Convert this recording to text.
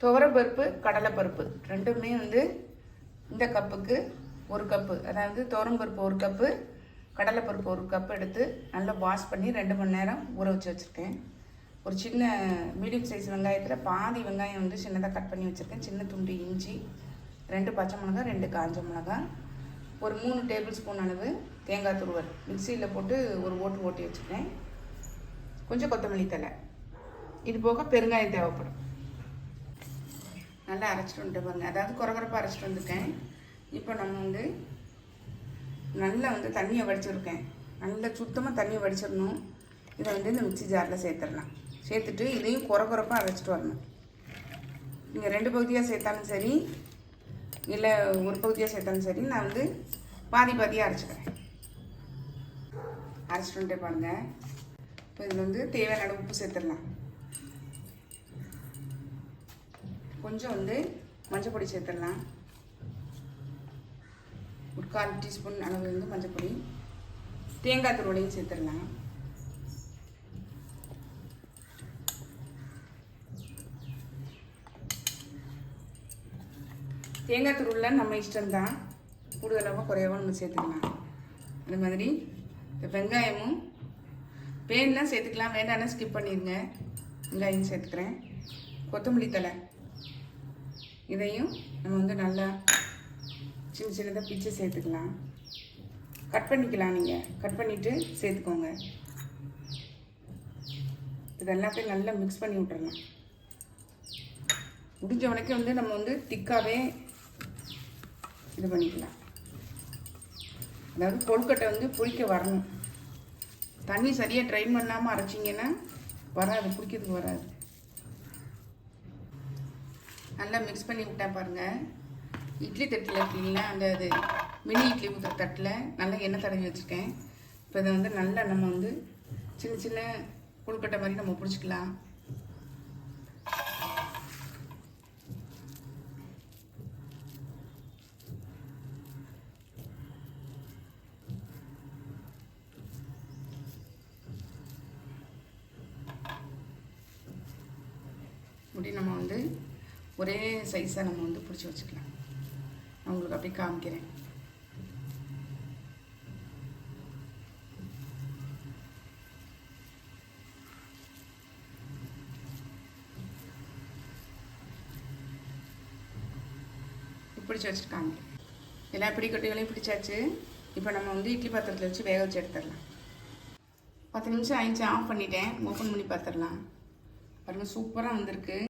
துவரப்பருப்பு கடலைப்பருப்பு ரெண்டுமே வந்து இந்த கப்புக்கு ஒரு கப்பு, அதாவது துவரம்பருப்பு ஒரு கப்பு, கடலைப்பருப்பு ஒரு கப்பு எடுத்து நல்லா வாஷ் பண்ணி 2 மணி நேரம் ஊற வச்சு வச்சுருக்கேன். ஒரு சின்ன மீடியம் சைஸ் வெங்காயத்தில் பாதி வெங்காயம் வந்து சின்னதாக கட் பண்ணி வச்சுருக்கேன். சின்ன துண்டு இஞ்சி, 2 பச்சை மிளகாய், 2 காஞ்ச மிளகாய், ஒரு 3 டேபிள் ஸ்பூன் அளவு தேங்காய் துருவல் மிக்சியில் போட்டு ஒரு ஓட்டி வச்சுருக்கேன். கொஞ்சம் கொத்தமல்லி தழை, இது போக பெருங்காயம் தேவைப்படும். நல்லா அரைச்சிட்டு வந்துட்டு பாருங்க, அதாவது குறகுறப்பாக அரைச்சிட்டு வந்துருக்கேன். இப்போ நம்ம வந்து நல்லா வந்து தண்ணியை வடிச்சிருக்கேன். நல்லா சுத்தமாக தண்ணியை வடிச்சிடணும். இதை வந்து இந்த மிக்சி ஜாரில் சேர்த்துடலாம். சேர்த்துட்டு இதையும் குறகுறப்பாக அரைச்சிட்டு வரணும். நீங்கள் 2 பகுதியாக சேர்த்தாலும் சரி, இல்லை ஒரு பகுதியாக சேர்த்தாலும் சரி, நான் வந்து பாதியாக அரைச்சிக்கிறேன். அரைச்சிட்டு வந்துட்டே பாருங்கள். இப்போ இதில் வந்து தேவையான உப்பு சேர்த்துடலாம். கொஞ்சம் வந்து மஞ்சள் பொடி சேர்த்துடலாம். ஒரு 1/4 டீஸ்பூன் அளவு வந்து மஞ்சள் பொடி, தேங்காய் துருவலையும் சேர்த்துடலாம். தேங்காய் துருவலில் நம்ம இஷ்டம்தான், கூடுதலாக குறையாகவும் நம்ம சேர்த்துக்கலாம். அது மாதிரி இந்த வெங்காயமும் வேணுன்னா சேர்த்துக்கலாம், வேண்டாம்னா ஸ்கிப் பண்ணிடுங்க. வெங்காயம் சேர்த்துக்கிறேன். கொத்தமல்லி தழை, இதையும் நம்ம வந்து நல்லா சின்னதாக பிச்சு சேர்த்துக்கலாம். கட் பண்ணிக்கலாம், நீங்கள் கட் பண்ணிவிட்டு சேர்த்துக்கோங்க. இதெல்லாத்தையும் நல்லா மிக்ஸ் பண்ணி விட்டுறலாம். முடிஞ்ச வரைக்கும் வந்து நம்ம வந்து திக்காகவே இது பண்ணிக்கலாம். அதாவது கொழுக்கட்டை வந்து புளிக்க வரணும். தண்ணி சரியாக ட்ரைன் பண்ணாமல் அரைச்சிங்கன்னா வராது, புளிக்கிறதுக்கு வராது. நல்லா மிக்ஸ் பண்ணி விட்டேன் பாருங்கள். இட்லி தட்டில் இருக்கீங்களா, அந்த அது மினி இட்லி ஊற்றுற தட்டில் நல்லா எண்ணெய் தடவி வச்சுருக்கேன். இப்போ இதை வந்து நல்லா நம்ம வந்து சின்ன சின்ன கொழுக்கட்டை மாதிரி நம்ம பிடிச்சிக்கலாம். இப்படி நம்ம வந்து ஒரே சைஸாக நம்ம வந்து பிடிச்சி வச்சுக்கலாம். நான் உங்களுக்கு அப்படியே காமிக்கிறேன். பிடிச்சி வச்சுட்டு காமிக்கிறேன். எல்லா பிடிக்கட்டைகளையும் பிடிச்சாச்சு. இப்போ நம்ம வந்து இட்லி பாத்திரத்தில் வச்சு வேக வச்சு எடுத்துடலாம். 10 நிமிஷம் ஆயிடுச்சு, ஆஃப் பண்ணிட்டேன். ஓப்பன் பண்ணி பார்த்துடலாம். பாருங்கள், சூப்பராக வந்திருக்கு.